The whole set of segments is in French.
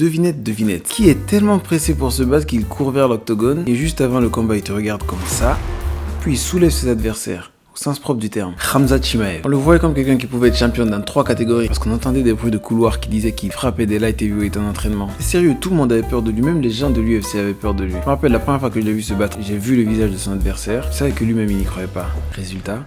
devinette, qui est tellement pressé pour se battre qu'il court vers l'octogone et juste avant le combat il te regarde comme ça, puis il soulève ses adversaires. Au sens propre du terme, Khamzat Chimaev. On le voyait comme quelqu'un qui pouvait être champion dans 3 catégories parce qu'on entendait des bruits de couloir qui disaient qu'il frappait des light heavyweight en entraînement. Et sérieux, tout le monde avait peur de lui, même les gens de l'UFC avaient peur de lui. Je me rappelle la première fois que je l'ai vu se battre, j'ai vu le visage de son adversaire, je savais que lui-même il n'y croyait pas. Résultat,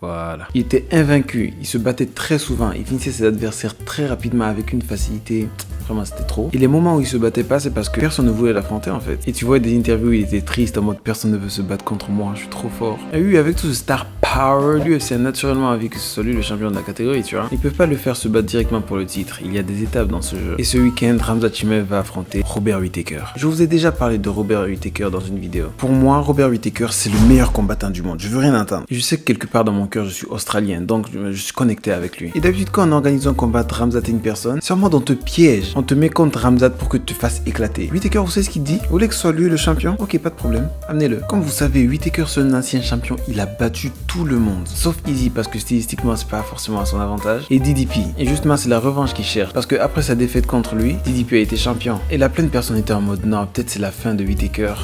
voilà. Il était invaincu, il se battait très souvent, il finissait ses adversaires très rapidement avec une facilité. Vraiment, c'était trop. Et les moments où il se battait pas, c'est parce que personne ne voulait l'affronter en fait. Et tu vois des interviews où il était triste en mode personne ne veut se battre contre moi, je suis trop fort. Et oui, avec tout ce star power, l'UFC a naturellement envie que ce soit lui le champion de la catégorie, tu vois. Ils peuvent pas le faire se battre directement pour le titre, il y a des étapes dans ce jeu. Et ce week-end, Khamzat Chimaev va affronter Robert Whittaker. Je vous ai déjà parlé de Robert Whittaker dans une vidéo. Pour moi, Robert Whittaker, c'est le meilleur combattant du monde. Je veux rien entendre. Je sais que quelque part dans mon cœur, je suis australien, donc je suis connecté avec lui. Et d'habitude, quand on organise un combat de Khamzat et une personne, c'est en mode on te piège, on te met contre Khamzat pour que tu te fasses éclater. Whittaker, vous savez ce qu'il dit? Vous voulez que ce soit lui le champion? Ok, pas de problème, amenez-le. Comme vous savez, Whittaker, c'est un ancien champion, il a battu tout le monde. Sauf Easy, parce que stylistiquement, c'est pas forcément à son avantage. Et DDP. Et justement, c'est la revanche qu'il cherche. Parce que après sa défaite contre lui, DDP a été champion. Et la pleine personne était en mode non, peut-être c'est la fin de Whittaker.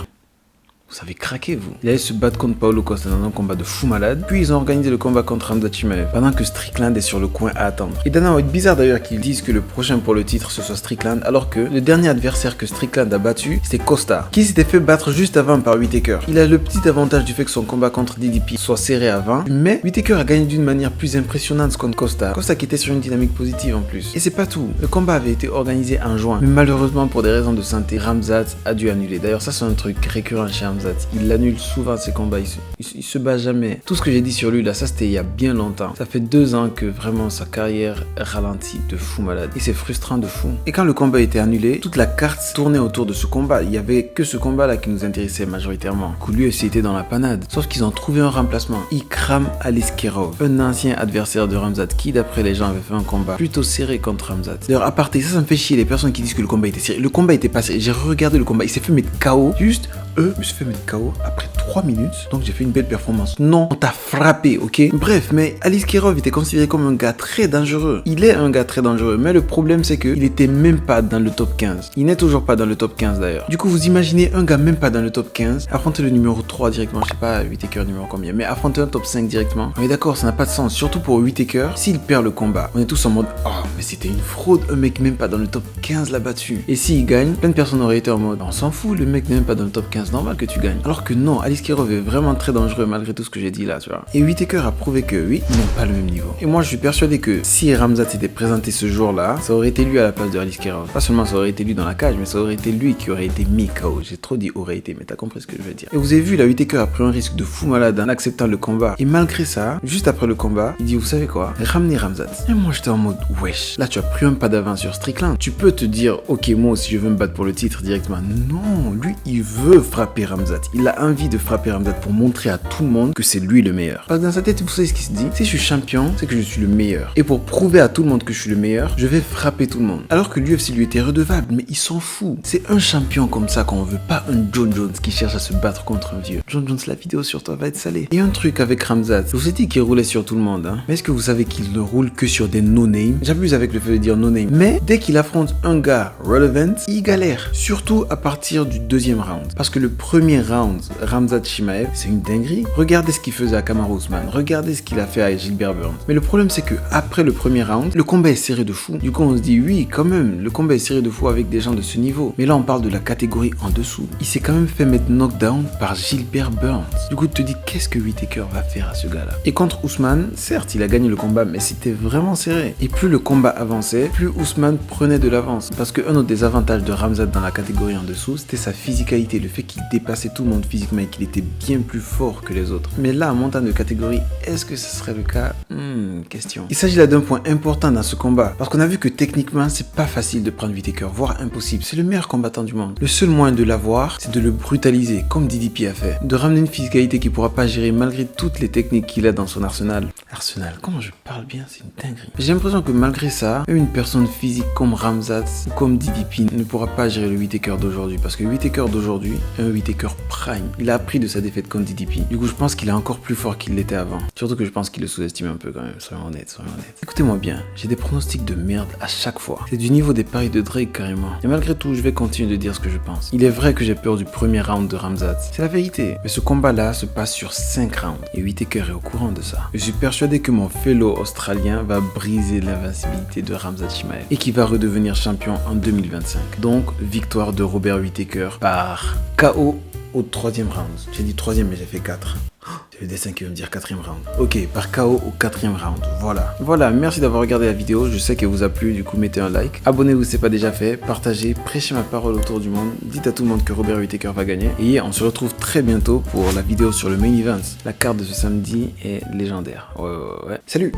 Vous avez craqué, vous. Il allait se battre contre Paulo Costa dans un combat de fou malade. Puis ils ont organisé le combat contre Khamzat Chimaev pendant que Strickland est sur le coin à attendre. Et Dana White, bizarre d'ailleurs qu'ils disent que le prochain pour le titre ce soit Strickland, alors que le dernier adversaire que Strickland a battu, c'était Costa, qui s'était fait battre juste avant par Whittaker. Il a le petit avantage du fait que son combat contre DDP soit serré avant, mais Whittaker a gagné d'une manière plus impressionnante contre Costa. Costa qui était sur une dynamique positive en plus. Et c'est pas tout. Le combat avait été organisé en juin, mais malheureusement pour des raisons de santé, Khamzat a dû annuler. D'ailleurs, ça c'est un truc récurrent chez Khamzat. Il annule souvent ses combats, il se bat jamais. Tout ce que j'ai dit sur lui là, ça c'était il y a bien longtemps. Ça fait 2 ans que vraiment sa carrière ralentit de fou malade. Et c'est frustrant de fou. Et quand le combat était annulé, toute la carte tournait autour de ce combat. Il y avait que ce combat là qui nous intéressait majoritairement. Que lui aussi était dans la panade. Sauf qu'ils ont trouvé un remplacement. Ikram Aliskerov, un ancien adversaire de Khamzat qui d'après les gens avait fait un combat plutôt serré contre Khamzat. D'ailleurs à part ça me fait chier les personnes qui disent que le combat était serré. Le combat était pas serré. J'ai regardé le combat, il s'est fait mettre KO. Juste je me suis fait mettre KO après 3 minutes, donc j'ai fait une belle performance. Non, on t'a frappé, ok? Bref, mais Aliskerov était considéré comme un gars très dangereux. Il est un gars très dangereux, mais le problème c'est qu'il était même pas dans le top 15. Il n'est toujours pas dans le top 15 d'ailleurs. Du coup, vous imaginez un gars même pas dans le top 15, affronter le numéro 3 directement, je sais pas, Whittaker numéro combien, mais affronter un top 5 directement. On est d'accord, ça n'a pas de sens, surtout pour Whittaker, s'il perd le combat. On est tous en mode, oh, mais c'était une fraude, un mec même pas dans le top 15 l'a battu. Et s'il gagne, plein de personnes auraient été en mode, on s'en fout, le mec n'est même pas dans le top 15, normal que tu gagnes. Alors que non, Aliskerov est vraiment très dangereux malgré tout ce que j'ai dit là, tu vois. Et Whittaker a prouvé que oui, ils n'ont pas le même niveau. Et moi je suis persuadé que si Khamzat s'était présenté ce jour-là, ça aurait été lui à la place de Aliskerov. Pas seulement ça aurait été lui dans la cage, mais ça aurait été lui qui aurait été mis KO. J'ai trop dit aurait été, mais t'as compris ce que je veux dire. Et vous avez vu, là, Whittaker a pris un risque de fou malade en acceptant le combat. Et malgré ça, juste après le combat, il dit, vous savez quoi, ramenez Khamzat. Et moi j'étais en mode, wesh, là tu as pris un pas d'avance sur Strickland. Tu peux te dire, ok, moi aussi je veux me battre pour le titre directement. Non, lui il veut frapper Khamzat. Il a envie de frapper Khamzat pour montrer à tout le monde que c'est lui le meilleur. Parce que dans sa tête, vous savez ce qu'il se dit? Si je suis champion, c'est que je suis le meilleur. Et pour prouver à tout le monde que je suis le meilleur, je vais frapper tout le monde. Alors que l'UFC lui était redevable, mais il s'en fout. C'est un champion comme ça qu'on veut, pas un John Jones qui cherche à se battre contre un vieux. John Jones, la vidéo sur toi va être salée. Et un truc avec Khamzat, je vous ai dit qu'il roulait sur tout le monde, hein. Mais est-ce que vous savez qu'il ne roule que sur des no-name? J'abuse avec le fait de dire no-name. Mais dès qu'il affronte un gars relevant, il galère. Surtout à partir du 2e round. Parce que le premier round, Khamzat Chimaev, c'est une dinguerie. Regardez ce qu'il faisait à Kamaru Usman, regardez ce qu'il a fait à Gilbert Burns. Mais le problème c'est que après le premier round, le combat est serré de fou. Du coup on se dit oui quand même, le combat est serré de fou avec des gens de ce niveau. Mais là on parle de la catégorie en dessous. Il s'est quand même fait mettre knockdown par Gilbert Burns. Du coup tu te dis qu'est-ce que Whittaker va faire à ce gars-là? Et contre Usman, certes il a gagné le combat, mais c'était vraiment serré. Et plus le combat avançait, plus Usman prenait de l'avance. Parce qu'un autre des avantages de Khamzat dans la catégorie en dessous, c'était sa physicalité, le fait qu'il dépassait tout le monde physiquement et qu'il était bien plus fort que les autres. Mais là, en montant de catégorie, est-ce que ce serait le cas? Question. Il s'agit là d'un point important dans ce combat, parce qu'on a vu que techniquement, c'est pas facile de prendre Whittaker, voire impossible. C'est le meilleur combattant du monde. Le seul moyen de l'avoir, c'est de le brutaliser, comme DDP a fait. De ramener une physicalité qu'il pourra pas gérer malgré toutes les techniques qu'il a dans son arsenal. Arsenal, comment je parle bien, c'est une dinguerie. J'ai l'impression que malgré ça, même une personne physique comme Khamzat ou comme DDP ne pourra pas gérer le Whittaker d'aujourd'hui, parce que Whittaker d'aujourd'hui est un Whittaker prime. Il a appris de sa défaite contre DDP. Du coup, je pense qu'il est encore plus fort qu'il l'était avant. Surtout que je pense qu'il le sous-estime un peu quand même. Soyons honnêtes. Écoutez-moi bien, j'ai des pronostics de merde à chaque fois. C'est du niveau des paris de Drake carrément. Et malgré tout, je vais continuer de dire ce que je pense. Il est vrai que j'ai peur du premier round de Khamzat. C'est la vérité. Mais ce combat-là se passe sur 5 rounds. Et Whittaker est au courant de ça. Je suis persuadé que mon fellow australien va briser l'invincibilité de Khamzat Chimaev et qu'il va redevenir champion en 2025. Donc, victoire de Robert Whittaker par KO au 3e round. J'ai dit 3e mais j'ai fait 4. J'ai le dessin qui veut me dire 4e round. Ok, par KO au 4e round. Voilà, merci d'avoir regardé la vidéo. Je sais qu'elle vous a plu, du coup mettez un like. Abonnez-vous si ce n'est pas déjà fait. Partagez, prêchez ma parole autour du monde. Dites à tout le monde que Robert Whittaker va gagner. Et on se retrouve très bientôt pour la vidéo sur le main event. La carte de ce samedi est légendaire. Ouais. Salut!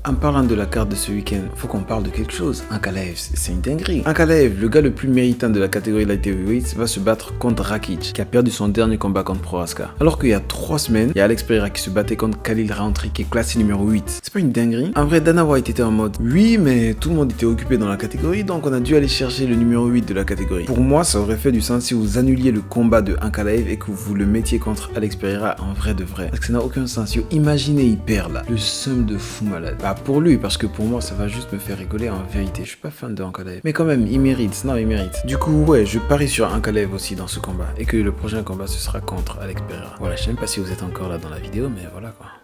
En parlant de la carte de ce week-end, faut qu'on parle de quelque chose. Ankalaev, c'est une dinguerie. Ankalaev, le gars le plus méritant de la catégorie light heavyweight, va se battre contre Rakic, qui a perdu son dernier combat contre Prohaska. Alors qu'il y a 3 semaines, il y a Alex Pereira qui se battait contre Khalil Rountree, qui est classé numéro 8. C'est pas une dinguerie? En vrai, Dana White était en mode oui, mais tout le monde était occupé dans la catégorie, donc on a dû aller chercher le numéro 8 de la catégorie. Pour moi, ça aurait fait du sens si vous annuliez le combat de Ankalaev et que vous le mettiez contre Alex Pereira en vrai de vrai. Parce que ça n'a aucun sens. Yo, imaginez, il perd là. Le seum de fou malade. Pour lui, parce que pour moi, ça va juste me faire rigoler en vérité. Je suis pas fan de Ankalaev. Mais quand même, il mérite. Non, il mérite. Du coup, ouais, je parie sur Ankalaev aussi dans ce combat. Et que le prochain combat, ce sera contre Alex Pereira. Voilà, je sais même pas si vous êtes encore là dans la vidéo, mais voilà quoi.